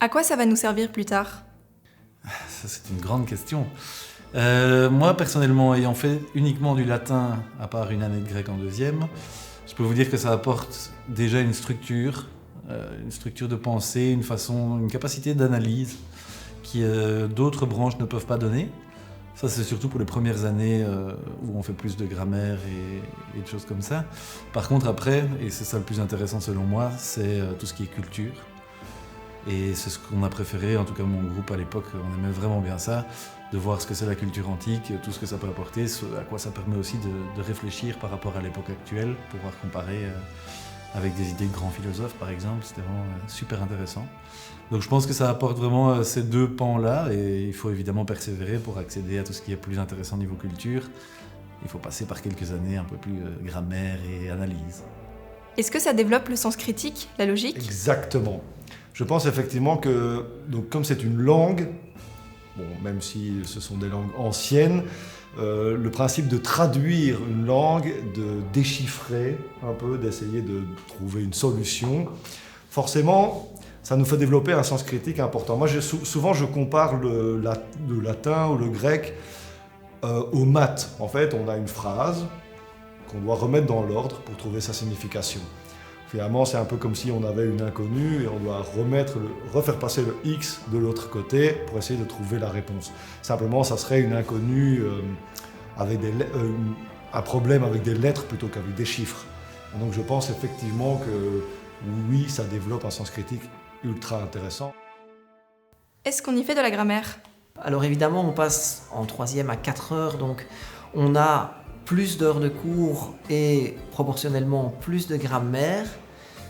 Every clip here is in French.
À quoi ça va nous servir plus tard ? Ça, c'est une grande question. Moi, personnellement, ayant fait uniquement du latin, à part une année de grec en deuxième, je peux vous dire que ça apporte déjà une structure de pensée, une capacité d'analyse qui d'autres branches ne peuvent pas donner. Ça, c'est surtout pour les premières années où on fait plus de grammaire et de choses comme ça. Par contre, après, et c'est ça le plus intéressant selon moi, c'est tout ce qui est culture. Et c'est ce qu'on a préféré, en tout cas mon groupe à l'époque, on aimait vraiment bien ça, de voir ce que c'est la culture antique, tout ce que ça peut apporter, à quoi ça permet aussi de réfléchir par rapport à l'époque actuelle, pouvoir comparer avec des idées de grands philosophes par exemple, c'était vraiment super intéressant. Donc je pense que ça apporte vraiment ces deux pans-là, et il faut évidemment persévérer pour accéder à tout ce qui est plus intéressant niveau culture. Il faut passer par quelques années un peu plus grammaire et analyse. Est-ce que ça développe le sens critique, la logique ? Exactement. Je pense effectivement que, donc, comme c'est une langue, bon, même si ce sont des langues anciennes, le principe de traduire une langue, de déchiffrer un peu, d'essayer de trouver une solution, forcément, ça nous fait développer un sens critique important. Moi, souvent, je compare le latin ou le grec aux maths. En fait, on a une phrase qu'on doit remettre dans l'ordre pour trouver sa signification. Finalement, c'est un peu comme si on avait une inconnue et on doit refaire passer le X de l'autre côté pour essayer de trouver la réponse. Simplement, ça serait une inconnue avec un problème avec des lettres plutôt qu'avec des chiffres. Donc je pense effectivement que oui, ça développe un sens critique ultra intéressant. Est-ce qu'on y fait de la grammaire ? Alors évidemment, on passe en troisième à 4 heures, donc on a plus d'heures de cours et proportionnellement plus de grammaire,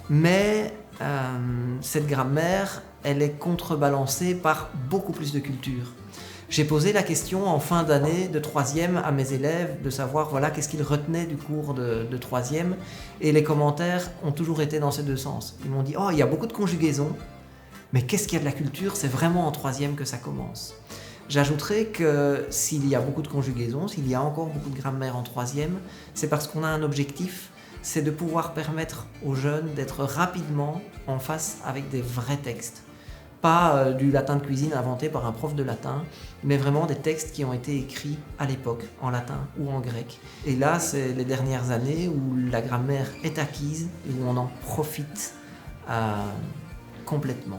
mais cette grammaire, elle est contrebalancée par beaucoup plus de culture. J'ai posé la question en fin d'année de troisième à mes élèves de savoir voilà, qu'est-ce qu'ils retenaient du cours de troisième, et les commentaires ont toujours été dans ces deux sens. Ils m'ont dit « Oh, il y a beaucoup de conjugaisons, mais qu'est-ce qu'il y a de la culture ? C'est vraiment en troisième que ça commence. » J'ajouterais que s'il y a beaucoup de conjugaisons, s'il y a encore beaucoup de grammaire en troisième, c'est parce qu'on a un objectif, c'est de pouvoir permettre aux jeunes d'être rapidement en face avec des vrais textes. Pas du latin de cuisine inventé par un prof de latin, mais vraiment des textes qui ont été écrits à l'époque, en latin ou en grec. Et là, c'est les dernières années où la grammaire est acquise et où on en profite complètement.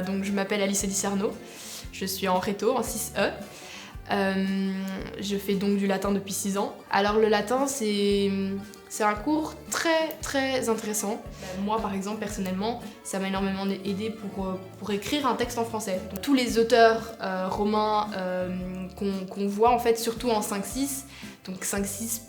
Donc, je m'appelle Alice Discerno, je suis en réto, en 6E. Je fais donc du latin depuis 6 ans. Alors le latin, c'est un cours très très intéressant. Moi par exemple, personnellement, ça m'a énormément aidé pour écrire un texte en français. Donc, tous les auteurs romains qu'on voit en fait, surtout en 5-6, donc 5-6,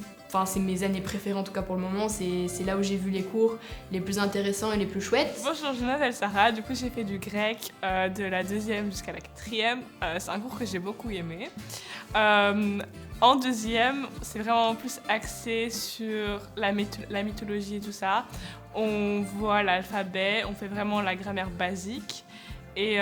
c'est mes années préférées en tout cas pour le moment, c'est là où j'ai vu les cours les plus intéressants et les plus chouettes. Bonjour, je m'appelle Sarah, du coup j'ai fait du grec de la 2e jusqu'à la 4e. C'est un cours que j'ai beaucoup aimé. En 2e, c'est vraiment plus axé sur la mythologie et tout ça. On voit l'alphabet, on fait vraiment la grammaire basique. Et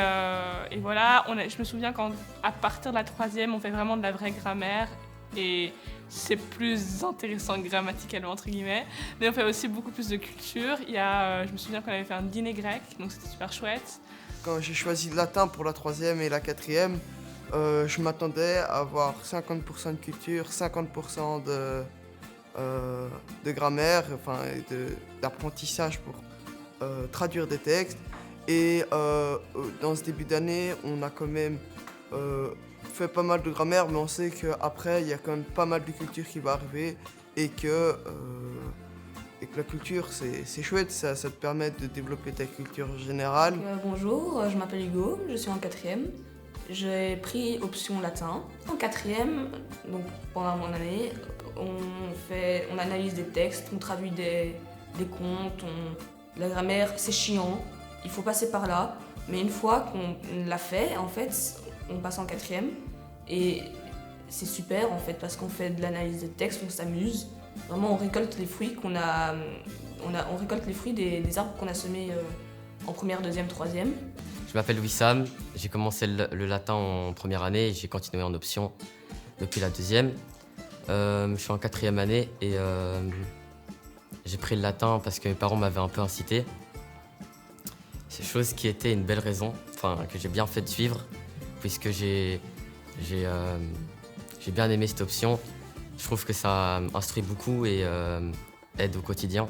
voilà, je me souviens qu'à partir de la 3e, on fait vraiment de la vraie grammaire. Et c'est plus intéressant grammaticalement entre guillemets, mais on fait aussi beaucoup plus de culture. Je me souviens qu'on avait fait un dîner grec, donc c'était super chouette. Quand j'ai choisi le latin pour la 3e et la 4e, je m'attendais à avoir 50% de culture, 50% de grammaire, d'apprentissage pour traduire des textes. Et dans ce début d'année, on a quand même fait pas mal de grammaire, mais on sait qu'après, il y a quand même pas mal de culture qui va arriver et que la culture, c'est chouette, ça te permet de développer ta culture générale. Bonjour, je m'appelle Hugo, je suis en 4e. J'ai pris option latin. En 4e, donc pendant mon année, on analyse des textes, on traduit des contes, la grammaire, c'est chiant, il faut passer par là. Mais une fois qu'on l'a fait, en fait, on passe en 4e et c'est super en fait parce qu'on fait de l'analyse des textes, on s'amuse. Vraiment, on récolte les fruits on récolte les fruits des arbres qu'on a semés en première, deuxième, troisième. Je m'appelle Wissam, j'ai commencé le latin en première année et j'ai continué en option depuis la 2e. Je suis en 4e année et j'ai pris le latin parce que mes parents m'avaient un peu incité. C'est chose qui était une belle raison, que j'ai bien fait de suivre, puisque j'ai bien aimé cette option. Je trouve que ça instruit beaucoup et aide au quotidien.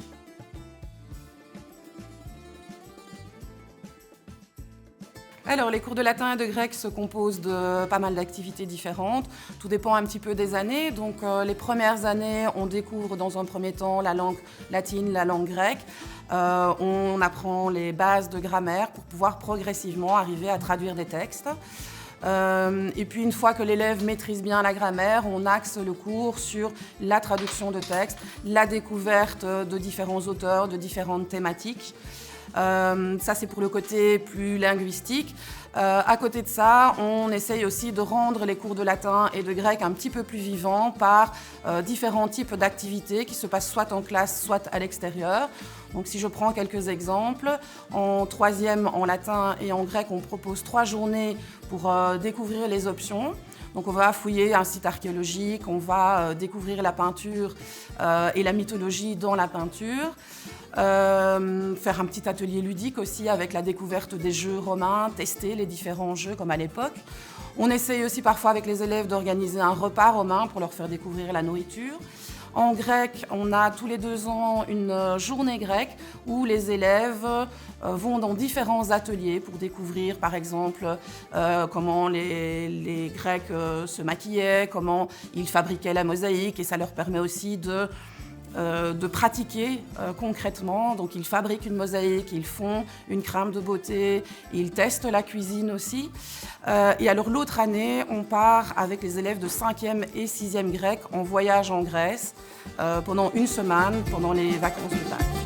Alors, les cours de latin et de grec se composent de pas mal d'activités différentes. Tout dépend un petit peu des années. Donc, les premières années, on découvre dans un premier temps la langue latine, la langue grecque. On apprend les bases de grammaire pour pouvoir progressivement arriver à traduire des textes. Et puis, une fois que l'élève maîtrise bien la grammaire, on axe le cours sur la traduction de textes, la découverte de différents auteurs, de différentes thématiques. Ça, c'est pour le côté plus linguistique. À côté de ça, on essaye aussi de rendre les cours de latin et de grec un petit peu plus vivants par différents types d'activités qui se passent soit en classe, soit à l'extérieur. Donc, si je prends quelques exemples, en 3e, en latin et en grec, on propose 3 journées pour découvrir les options. Donc, on va fouiller un site archéologique, on va découvrir la peinture et la mythologie dans la peinture. Faire un petit atelier ludique aussi avec la découverte des jeux romains, tester les différents jeux comme à l'époque. On essaye aussi parfois avec les élèves d'organiser un repas romain pour leur faire découvrir la nourriture. En grec, on a tous les 2 ans une journée grecque où les élèves vont dans différents ateliers pour découvrir par exemple comment les Grecs se maquillaient, comment ils fabriquaient la mosaïque, et ça leur permet aussi de pratiquer concrètement. Donc ils fabriquent une mosaïque, ils font une crème de beauté, ils testent la cuisine aussi. Et alors l'autre année, on part avec les élèves de 5e et 6e grec en voyage en Grèce pendant une semaine, pendant les vacances de Pâques.